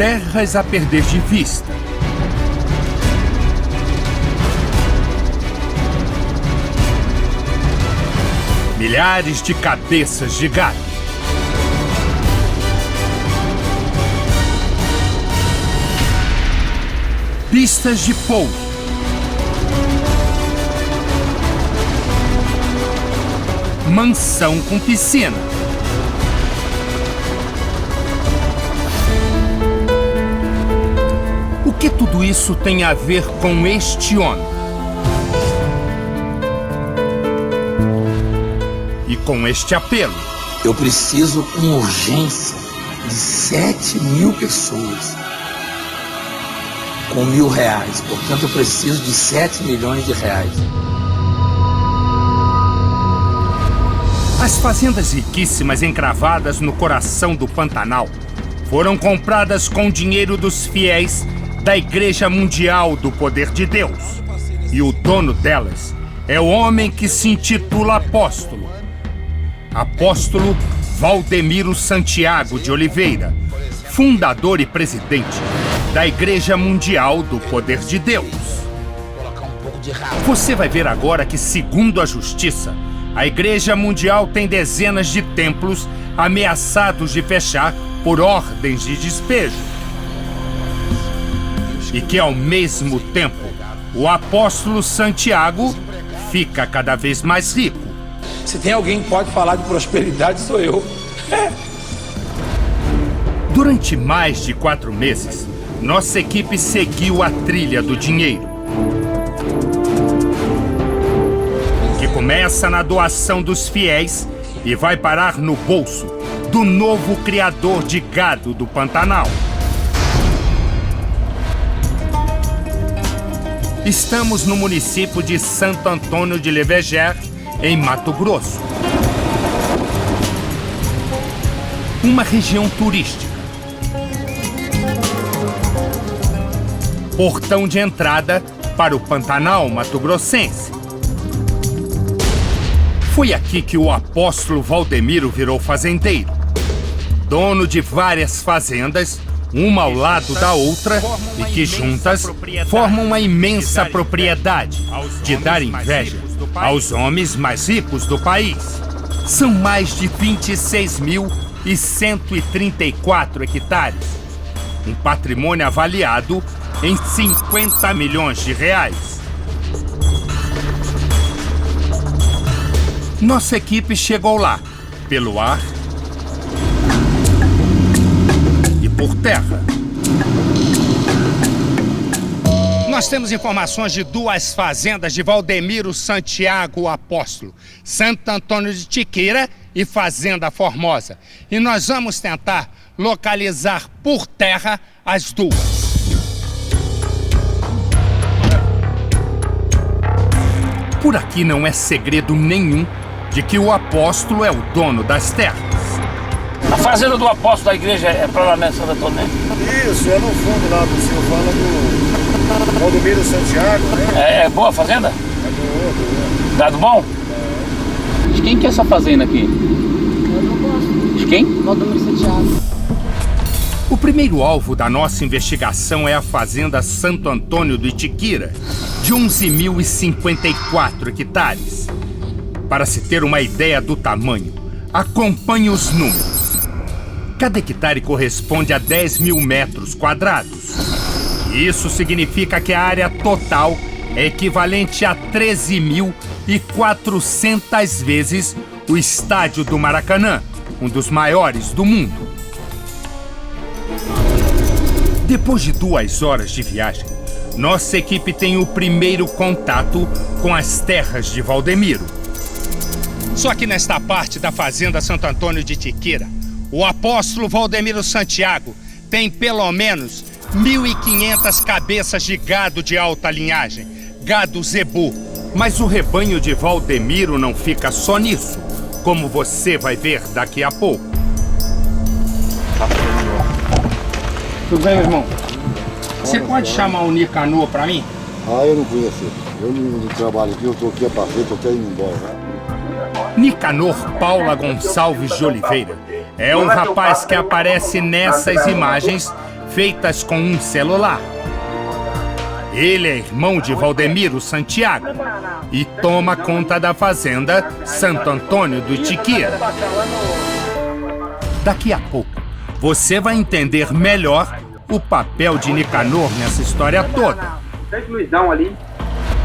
terras a perder de vista. Milhares de cabeças de gado. Pistas de pouso. Mansão com piscina. O que tudo isso tem a ver com este homem? E com este apelo? Eu preciso com urgência de 7.000 pessoas com R$1.000. Portanto, eu preciso de 7 milhões de reais. As fazendas riquíssimas encravadas no coração do Pantanal foram compradas com dinheiro dos fiéis da Igreja Mundial do Poder de Deus. E o dono delas é o homem que se intitula Apóstolo. Apóstolo Valdemiro Santiago de Oliveira, fundador e presidente da Igreja Mundial do Poder de Deus. Você vai ver agora que, segundo a Justiça, a Igreja Mundial tem dezenas de templos ameaçados de fechar por ordens de despejo. E que, ao mesmo tempo, o apóstolo Santiago fica cada vez mais rico. Se tem alguém que pode falar de prosperidade, sou eu. Durante mais de 4 meses, nossa equipe seguiu a trilha do dinheiro, que começa na doação dos fiéis e vai parar no bolso do novo criador de gado do Pantanal. Estamos no município de Santo Antônio de Leveger, em Mato Grosso. Uma região turística. Portão de entrada para o Pantanal mato-grossense. Foi aqui que o apóstolo Valdemiro virou fazendeiro. Dono de várias fazendas, uma ao lado da outra, e que juntas formam uma imensa propriedade de dar inveja aos homens mais ricos do país. São mais de 26.134 hectares. Um patrimônio avaliado em 50 milhões de reais. Nossa equipe chegou lá, pelo ar e por terra. Nós temos informações de 2 fazendas de Valdemiro Santiago Apóstolo, Santo Antônio de Tiquira e Fazenda Formosa. E nós vamos tentar localizar por terra as 2. Por aqui não é segredo nenhum de que o apóstolo é o dono das terras. A fazenda do apóstolo da igreja é para lá nessa Santo Antônio? Isso, é no fundo lá do senhor, fala do Valdemiro Santiago, né? É boa a fazenda? É boa. Gado bom? É. De quem que é essa fazenda aqui? Eu não gosto. De quem? Valdemiro Santiago. O primeiro alvo da nossa investigação é a Fazenda Santo Antônio do Itiquira, de 11.054 hectares. Para se ter uma ideia do tamanho, acompanhe os números. Cada hectare corresponde a 10.000 metros quadrados. Isso significa que a área total é equivalente a 13.400 vezes o estádio do Maracanã, um dos maiores do mundo. Depois de 2 horas de viagem, nossa equipe tem o primeiro contato com as terras de Valdemiro. Só que nesta parte da Fazenda Santo Antônio de Tiquira, o apóstolo Valdemiro Santiago tem pelo menos 1.500 cabeças de gado de alta linhagem, gado zebu. Mas o rebanho de Valdemiro não fica só nisso, como você vai ver daqui a pouco. Tudo bem, meu irmão? Você pode chamar o Nicanor para mim? Eu não conheço ele. Eu não trabalho aqui, eu tô aqui a passeio, tô até indo embora. Nicanor Paula Gonçalves de Oliveira é um rapaz que aparece nessas imagens feitas com um celular. Ele é irmão de Valdemiro Santiago e toma conta da fazenda Santo Antônio do Itiquira. Daqui a pouco, você vai entender melhor o papel de Nicanor nessa história toda.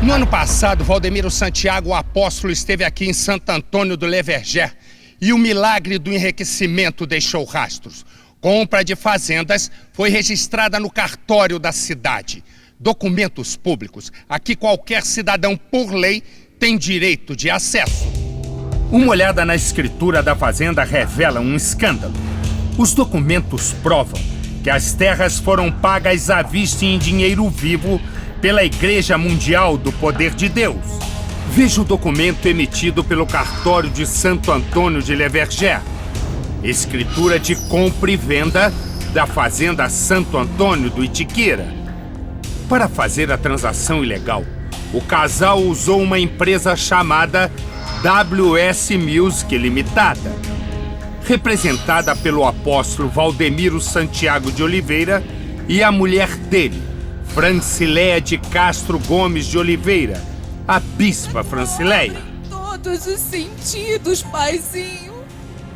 No ano passado, Valdemiro Santiago, o apóstolo, esteve aqui em Santo Antônio do Leverger e o milagre do enriquecimento deixou rastros. Compra de fazendas foi registrada no cartório da cidade. Documentos públicos a que qualquer cidadão, por lei, tem direito de acesso. Uma olhada na escritura da fazenda revela um escândalo. Os documentos provam que as terras foram pagas à vista em dinheiro vivo pela Igreja Mundial do Poder de Deus. Veja o documento emitido pelo cartório de Santo Antônio de Leverger. Escritura de compra e venda da fazenda Santo Antônio do Itiquira. Para fazer a transação ilegal, o casal usou uma empresa chamada WS Music Limitada, representada pelo apóstolo Valdemiro Santiago de Oliveira e a mulher dele, Francileia de Castro Gomes de Oliveira, a bispa Francileia. Todos os sentidos, paizinho.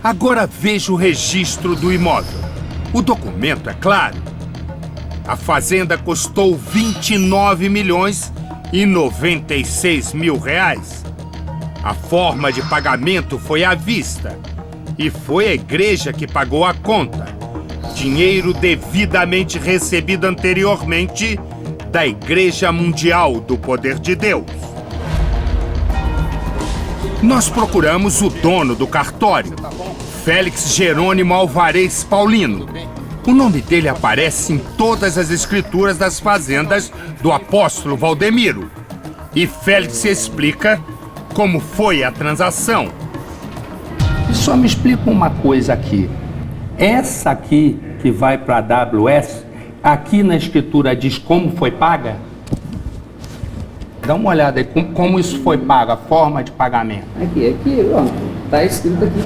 Agora veja o registro do imóvel. O documento é claro. A fazenda custou 29.096 mil reais. A forma de pagamento foi à vista e foi a igreja que pagou a conta. Dinheiro devidamente recebido anteriormente da Igreja Mundial do Poder de Deus. Nós procuramos o dono do cartório, Félix Jerônimo Alvarez Paulino. O nome dele aparece em todas as escrituras das fazendas do apóstolo Valdemiro. E Félix explica como foi a transação. Só me explica uma coisa aqui. Essa aqui que vai para a AWS, aqui na escritura diz como foi paga? Dá uma olhada aí, como isso foi pago, a forma de pagamento. Aqui, ó, tá escrito aqui,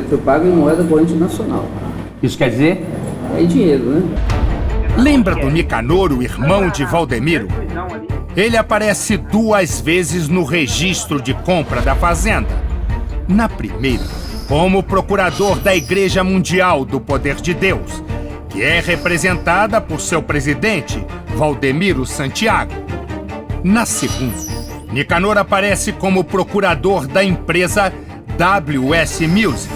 foi pago em moeda corrente nacional. Isso quer dizer? É dinheiro, né? Lembra do Nicanor, o irmão de Valdemiro? Ele aparece 2 vezes no registro de compra da fazenda. Na primeira, como procurador da Igreja Mundial do Poder de Deus, que é representada por seu presidente, Valdemiro Santiago. Na segunda, Nicanor aparece como procurador da empresa WS Music,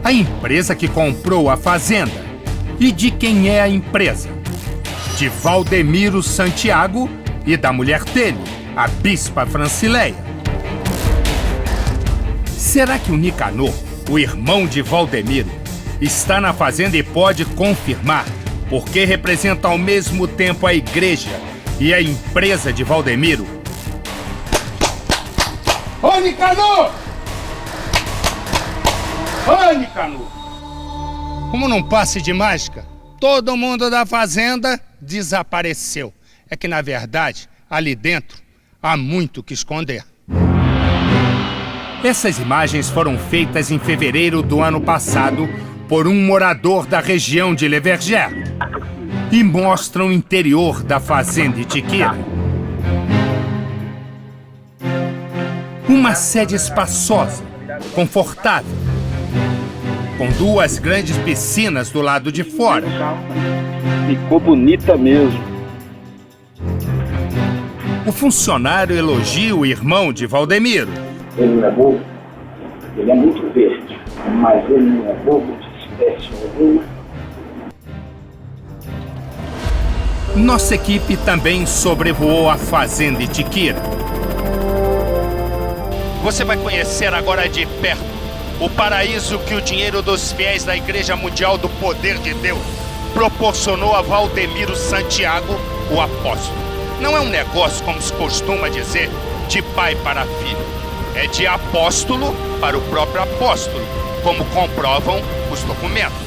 a empresa que comprou a fazenda. E de quem é a empresa? De Valdemiro Santiago e da mulher dele, a bispa Francileia. Será que o Nicanor, o irmão de Valdemiro, está na fazenda e pode confirmar, porque representa ao mesmo tempo a igreja e a empresa de Valdemiro? Ô, Nicanor! Ô, Nicanor! Como num passe de mágica, todo mundo da fazenda desapareceu. É que, na verdade, ali dentro, há muito o que esconder. Essas imagens foram feitas em fevereiro do ano passado por um morador da região de Leverger e mostram o interior da fazenda Itiquira. Uma sede espaçosa, confortável, com 2 grandes piscinas do lado de fora. Ficou bonita mesmo. O funcionário elogia o irmão de Valdemiro. Ele não é bobo, ele é muito verde, mas ele não é bobo de espécie alguma. Nossa equipe também sobrevoou a fazenda Itiquira. Você vai conhecer agora de perto o paraíso que o dinheiro dos fiéis da Igreja Mundial do Poder de Deus proporcionou a Valdemiro Santiago, o apóstolo. Não é um negócio, como se costuma dizer, de pai para filho. É de apóstolo para o próprio apóstolo, como comprovam os documentos.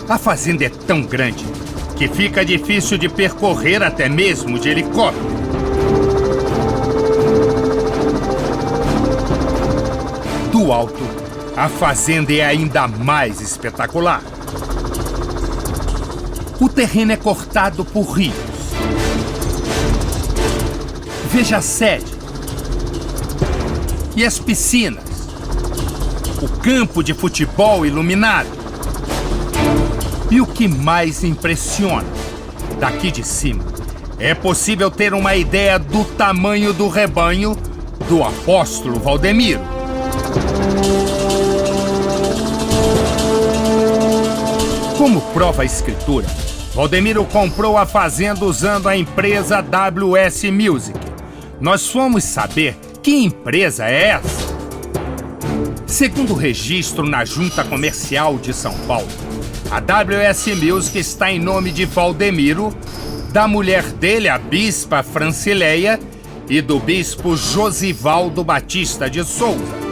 A fazenda é tão grande que fica difícil de percorrer até mesmo de helicóptero. Do alto, a fazenda é ainda mais espetacular. O terreno é cortado por rios. Veja a sede. E as piscinas. O campo de futebol iluminado. E o que mais impressiona, daqui de cima, é possível ter uma ideia do tamanho do rebanho do apóstolo Valdemiro. Como prova a escritura, Valdemiro comprou a fazenda usando a empresa WS Music. Nós fomos saber que empresa é essa. Segundo o registro na Junta Comercial de São Paulo, a WS Music está em nome de Valdemiro, da mulher dele, a bispa Francileia, e do bispo Josivaldo Batista de Souza.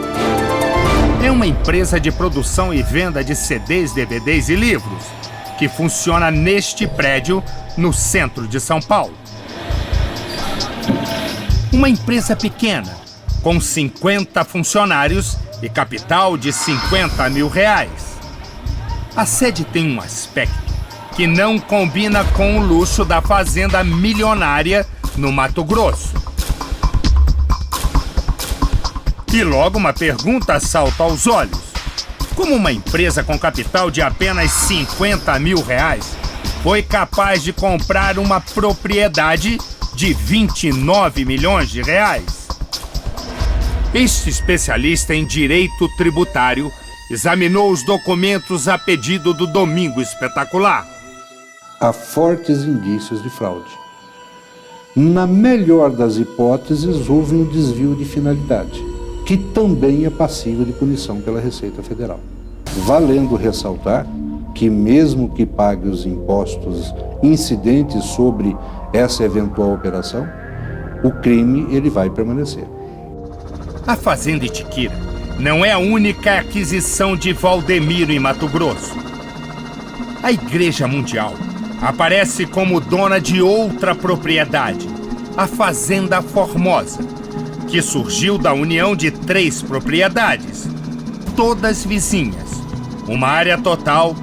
É uma empresa de produção e venda de CDs, DVDs e livros, que funciona neste prédio, no centro de São Paulo. Uma empresa pequena, com 50 funcionários e capital de R$50 mil. A sede tem um aspecto que não combina com o luxo da fazenda milionária no Mato Grosso. E logo uma pergunta salta aos olhos. Como uma empresa com capital de apenas R$50 mil foi capaz de comprar uma propriedade de R$29 milhões? Este especialista em direito tributário examinou os documentos a pedido do Domingo Espetacular. Há fortes indícios de fraude. Na melhor das hipóteses, houve um desvio de finalidade, que também é passível de punição pela Receita Federal. Valendo ressaltar que, mesmo que pague os impostos incidentes sobre essa eventual operação, o crime ele vai permanecer. A Fazenda Itiquira não é a única aquisição de Valdemiro em Mato Grosso. A Igreja Mundial aparece como dona de outra propriedade, a Fazenda Formosa, que surgiu da união de 3 propriedades, todas vizinhas, uma área total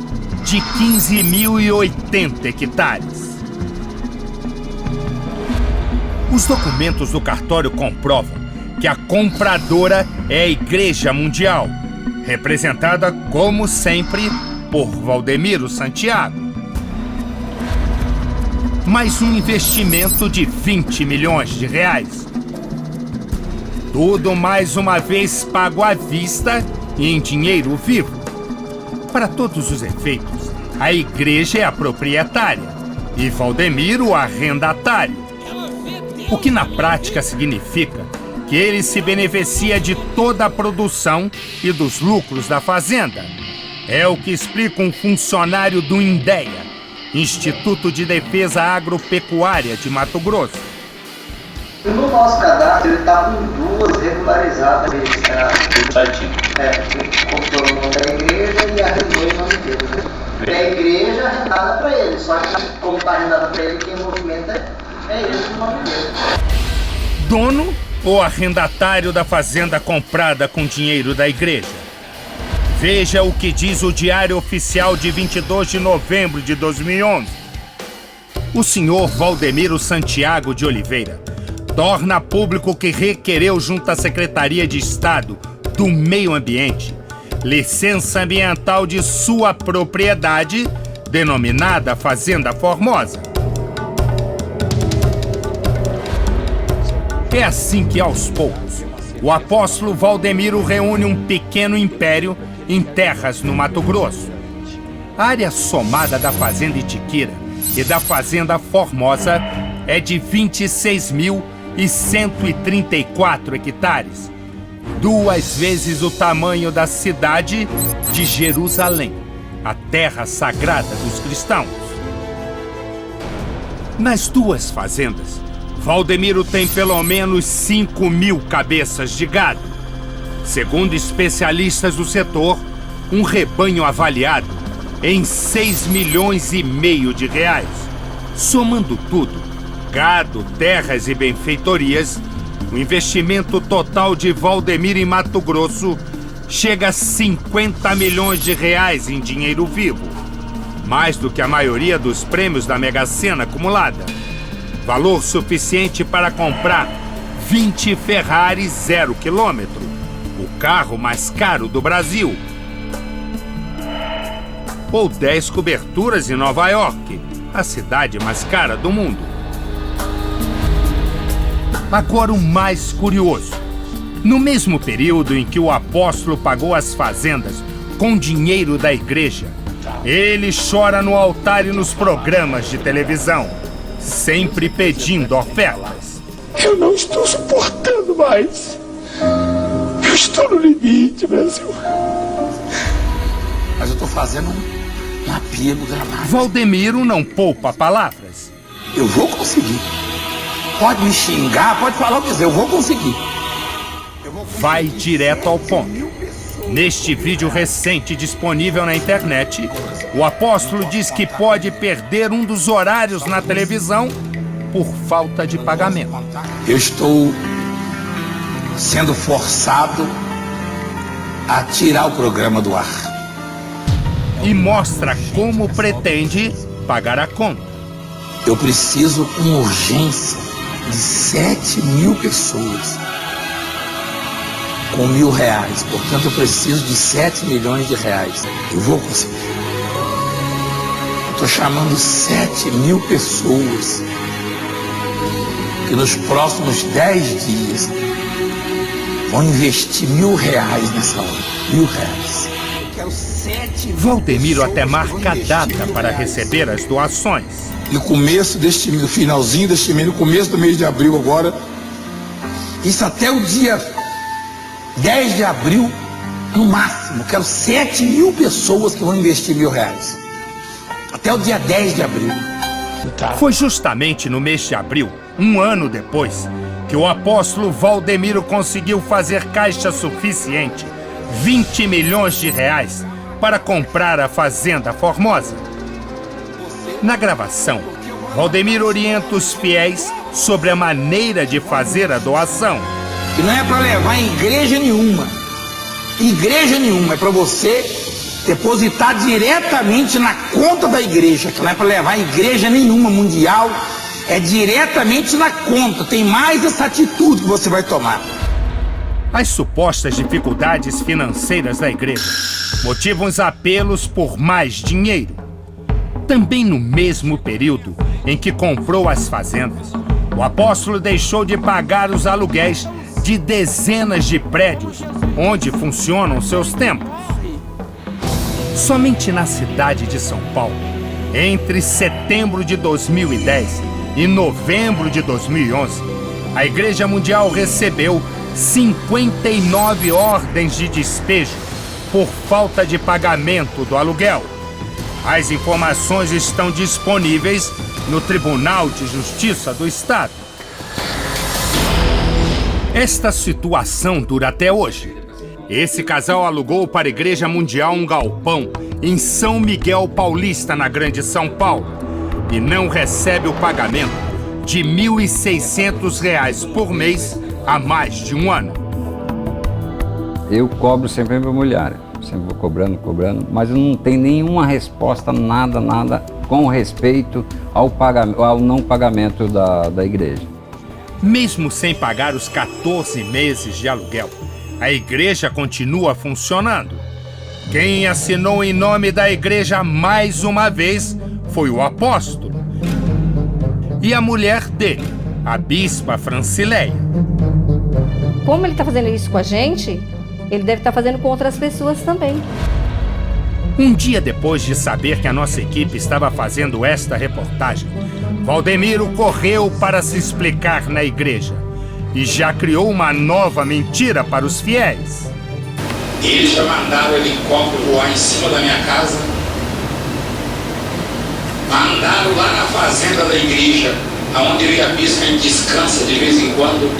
de 15.080 hectares. Os documentos do cartório comprovam que a compradora é a Igreja Mundial, representada, como sempre, por Valdemiro Santiago. Mais um investimento de R$20 milhões. Tudo mais uma vez pago à vista e em dinheiro vivo. Para todos os efeitos, a igreja é a proprietária e Valdemiro o arrendatário. O que na prática significa que ele se beneficia de toda a produção e dos lucros da fazenda. É o que explica um funcionário do INDEA, Instituto de Defesa Agropecuária de Mato Grosso. No nosso cadastro, ele está com 2 regularizadas registradas. Certinho. Ele comprou o nome da igreja e arrendou o nome dele. E a igreja arrendada para ele, só que como está arrendada para ele, quem movimenta é esse o nome dele. Dono ou arrendatário da fazenda comprada com dinheiro da igreja? Veja o que diz o Diário Oficial de 22 de novembro de 2011. O senhor Valdemiro Santiago de Oliveira torna público que requereu junto à Secretaria de Estado do Meio Ambiente licença ambiental de sua propriedade, denominada Fazenda Formosa. É assim que, aos poucos, o apóstolo Valdemiro reúne um pequeno império em terras no Mato Grosso. A área somada da Fazenda Itiquira e da Fazenda Formosa é de 26.134 hectares, 2 vezes o tamanho da cidade de Jerusalém, a terra sagrada dos cristãos. Nas 2 fazendas, Valdemiro tem pelo menos 5.000 cabeças de gado. Segundo especialistas do setor, um rebanho avaliado em R$6,5 milhões. Somando tudo, gado, terras e benfeitorias, o investimento total de Valdemiro em Mato Grosso chega a R$50 milhões em dinheiro vivo. mais do que a maioria dos prêmios da Mega Sena acumulada. Valor suficiente para comprar 20 Ferrari 0 km, o carro mais caro do Brasil. Ou 10 coberturas em Nova York, a cidade mais cara do mundo. Agora o mais curioso. No mesmo período em que o apóstolo pagou as fazendas com dinheiro da igreja, ele chora no altar e nos programas de televisão, sempre pedindo ofertas. Eu não estou suportando mais. Eu estou no limite, Brasil. Mas eu estou fazendo um apelo dramático. Valdemiro não poupa palavras. Eu vou conseguir. Pode me xingar, pode falar o que quiser, eu vou conseguir. Vai direto ao ponto. Neste vídeo recente disponível na internet, o apóstolo diz que pode perder um dos horários na televisão por falta de pagamento. Eu estou sendo forçado a tirar o programa do ar. E mostra como pretende pagar a conta. Eu preciso com urgência de 7.000 pessoas com R$1.000. Portanto, eu preciso de 7 milhões de reais. Eu vou conseguir. Estou chamando 7.000 pessoas que nos próximos 10 dias vão investir R$1.000 nessa obra. R$1.000. Eu quero 7 Valdemiro até marca a data para receber as doações. No começo deste mês, no finalzinho deste mês, no começo do mês de abril agora, isso até o dia 10 de abril, no máximo. Quero 7.000 pessoas que vão investir R$1.000. Até o dia 10 de abril. Foi justamente no mês de abril, um ano depois, que o apóstolo Valdemiro conseguiu fazer caixa suficiente, R$20 milhões, para comprar a Fazenda Formosa. Na gravação, Valdemiro orienta os fiéis sobre a maneira de fazer a doação. Que não é para levar em igreja nenhuma. Igreja nenhuma. É para você depositar diretamente na conta da igreja. Que não é para levar em igreja nenhuma mundial. É diretamente na conta. Tem mais essa atitude que você vai tomar. As supostas dificuldades financeiras da igreja motivam os apelos por mais dinheiro. Também no mesmo período em que comprou as fazendas, o apóstolo deixou de pagar os aluguéis de dezenas de prédios onde funcionam seus templos. Somente na cidade de São Paulo, entre setembro de 2010 e novembro de 2011, a Igreja Mundial recebeu 59 ordens de despejo por falta de pagamento do aluguel. As informações estão disponíveis no Tribunal de Justiça do Estado. Esta situação dura até hoje. Esse casal alugou para a Igreja Mundial um galpão em São Miguel Paulista, na Grande São Paulo, e não recebe o pagamento de R$1.600 por mês há mais de um ano. Eu cobro sempre a minha mulher, sempre vou cobrando, mas eu não tenho nenhuma resposta, nada com respeito ao não pagamento da igreja. Mesmo sem pagar os 14 meses de aluguel, a igreja continua funcionando. Quem assinou em nome da igreja mais uma vez foi o apóstolo e a mulher dele, a bispa Francileia. Como ele está fazendo isso com a gente, ele deve estar fazendo com outras pessoas também. Um dia depois de saber que a nossa equipe estava fazendo esta reportagem, Valdemiro correu para se explicar na igreja e já criou uma nova mentira para os fiéis. Eles já mandaram o helicóptero voar em cima da minha casa, mandaram lá na fazenda da igreja, onde eu e a bispa descansa de vez em quando,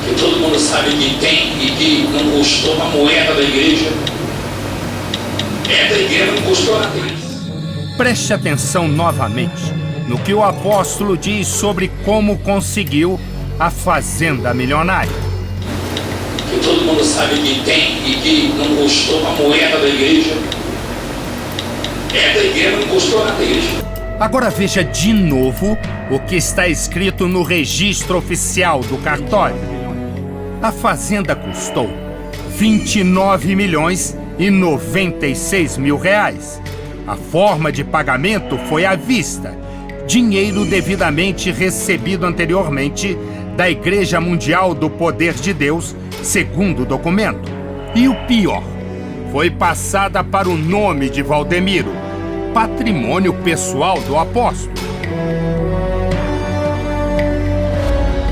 que todo mundo sabe que tem e que não custou uma moeda da igreja. Da igreja não custou nada. Preste atenção novamente no que o apóstolo diz sobre como conseguiu a fazenda milionária. Que todo mundo sabe que tem e que não custou uma moeda da igreja. É da igreja, não custou nada da igreja. Agora veja de novo o que está escrito no registro oficial do cartório. A fazenda custou R$29.096.000. A forma de pagamento foi à vista, dinheiro devidamente recebido anteriormente da Igreja Mundial do Poder de Deus, segundo o documento. E o pior, foi passada para o nome de Valdemiro, patrimônio pessoal do apóstolo.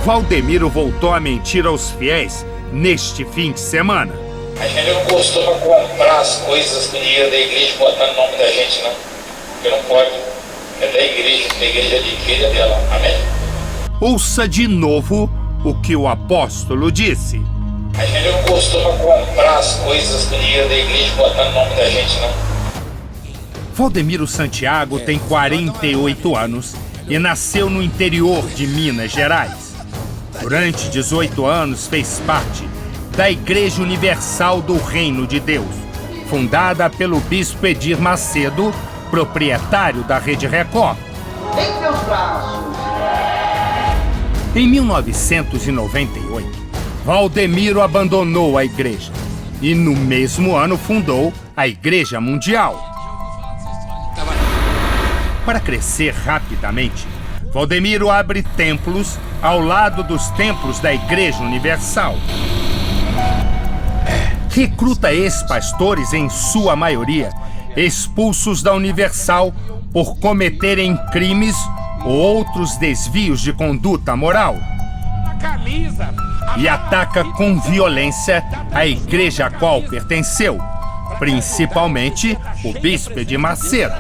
Valdemiro voltou a mentir aos fiéis neste fim de semana. A gente não costuma comprar as coisas com dinheiro da igreja botando o nome da gente, não. Porque não pode. É da igreja, a igreja de igreja dela. Amém? Ouça de novo o que o apóstolo disse. A gente não costuma comprar as coisas com dinheiro da igreja botando o nome da gente, não. Valdemiro Santiago tem 48 anos e nasceu no interior de Minas Gerais. Durante 18 anos fez parte da Igreja Universal do Reino de Deus, fundada pelo bispo Edir Macedo, proprietário da Rede Record. Em seus braços. Em 1998, Valdemiro abandonou a igreja e no mesmo ano fundou a Igreja Mundial. Para crescer rapidamente, Valdemiro abre templos ao lado dos templos da Igreja Universal. Recruta ex-pastores, em sua maioria, expulsos da Universal por cometerem crimes ou outros desvios de conduta moral. E ataca com violência a igreja a qual pertenceu, principalmente o bispo de Macedo.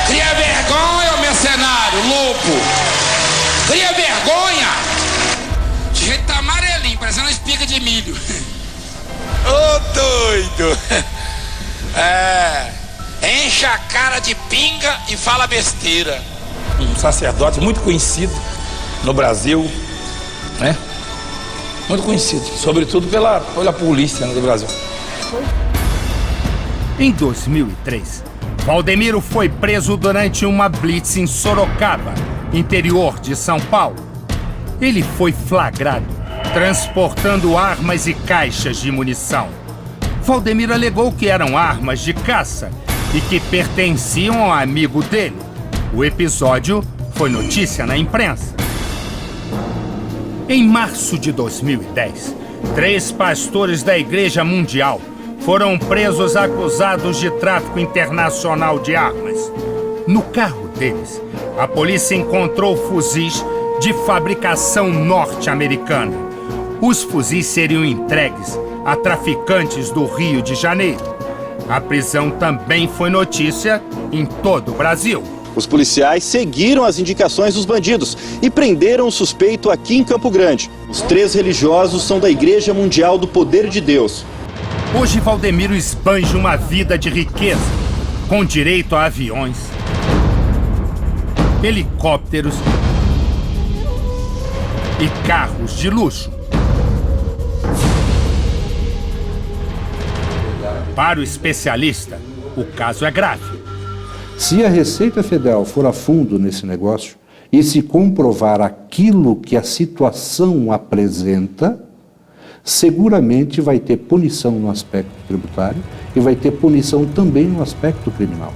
Cria vergonha, ô mercenário, louco! Cria vergonha! O jeito tá amarelinho, parecendo uma espiga de milho. Ô doido! Enche a cara de pinga e fala besteira. Um sacerdote muito conhecido no Brasil, né? Muito conhecido, sobretudo pela polícia do Brasil. Em 2003, Valdemiro foi preso durante uma blitz em Sorocaba, interior de São Paulo. Ele foi flagrado transportando armas e caixas de munição. Valdemiro alegou que eram armas de caça e que pertenciam ao amigo dele. O episódio foi notícia na imprensa. Em março de 2010, 3 pastores da Igreja Mundial foram presos acusados de tráfico internacional de armas. No carro deles, a polícia encontrou fuzis de fabricação norte-americana. Os fuzis seriam entregues a traficantes do Rio de Janeiro. A prisão também foi notícia em todo o Brasil. Os policiais seguiram as indicações dos bandidos e prenderam o suspeito aqui em Campo Grande. Os 3 religiosos são da Igreja Mundial do Poder de Deus. Hoje, Valdemiro esbanja uma vida de riqueza, com direito a aviões, helicópteros e carros de luxo. Para o especialista, o caso é grave. Se a Receita Federal for a fundo nesse negócio e se comprovar aquilo que a situação apresenta, seguramente vai ter punição no aspecto tributário e vai ter punição também no aspecto criminal.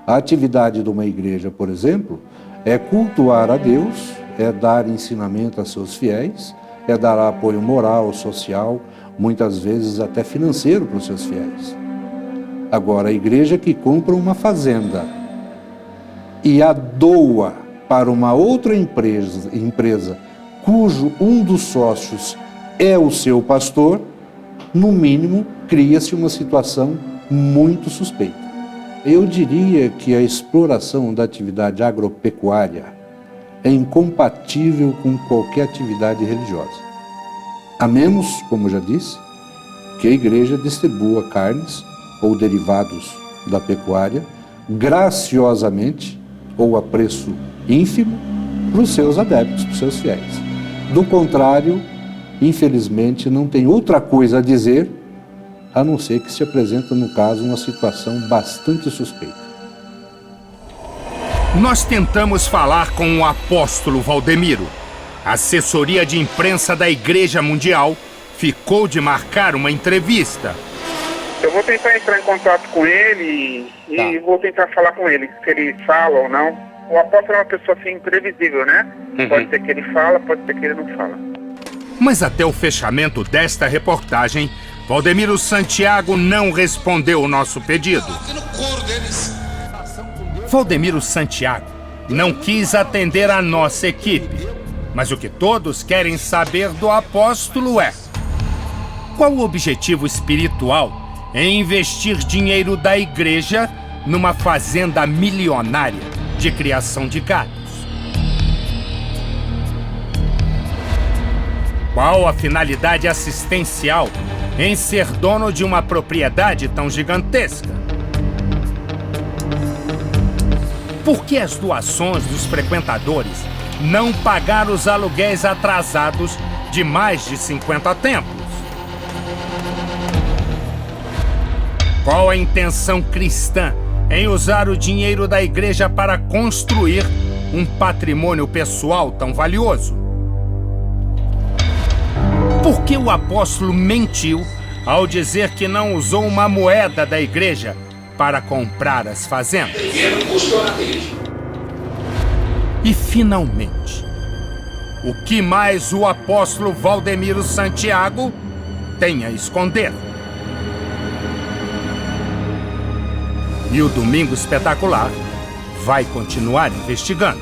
A atividade de uma igreja, por exemplo, é cultuar a Deus, é dar ensinamento a seus fiéis, é dar apoio moral, social, muitas vezes até financeiro para os seus fiéis. Agora, a igreja que compra uma fazenda e a doa para uma outra empresa cujo um dos sócios é o seu pastor, no mínimo, cria-se uma situação muito suspeita. Eu diria que a exploração da atividade agropecuária é incompatível com qualquer atividade religiosa. A menos, como já disse, que a igreja distribua carnes ou derivados da pecuária graciosamente ou a preço ínfimo para os seus adeptos, para os seus fiéis. Do contrário, infelizmente, não tem outra coisa a dizer a não ser que se apresenta, no caso, uma situação bastante suspeita. Nós tentamos falar com o apóstolo Valdemiro. A assessoria de imprensa da Igreja Mundial ficou de marcar uma entrevista. Eu vou tentar entrar em contato com ele e vou tentar falar com ele, se ele fala ou não. O apóstolo é uma pessoa assim imprevisível, né? Pode ser que ele fala, pode ser que ele não fala. Mas até o fechamento desta reportagem, Valdemiro Santiago não respondeu o nosso pedido. Valdemiro Santiago não quis atender a nossa equipe. Mas o que todos querem saber do apóstolo é: qual o objetivo espiritual em investir dinheiro da igreja numa fazenda milionária de criação de gados? Qual a finalidade assistencial em ser dono de uma propriedade tão gigantesca? Por que as doações dos frequentadores não pagaram os aluguéis atrasados de mais de 50 templos? Qual a intenção cristã em usar o dinheiro da igreja para construir um patrimônio pessoal tão valioso? Por que o apóstolo mentiu ao dizer que não usou uma moeda da igreja para comprar as fazendas? E, finalmente, o que mais o apóstolo Valdemiro Santiago tem a esconder? E o Domingo Espetacular vai continuar investigando.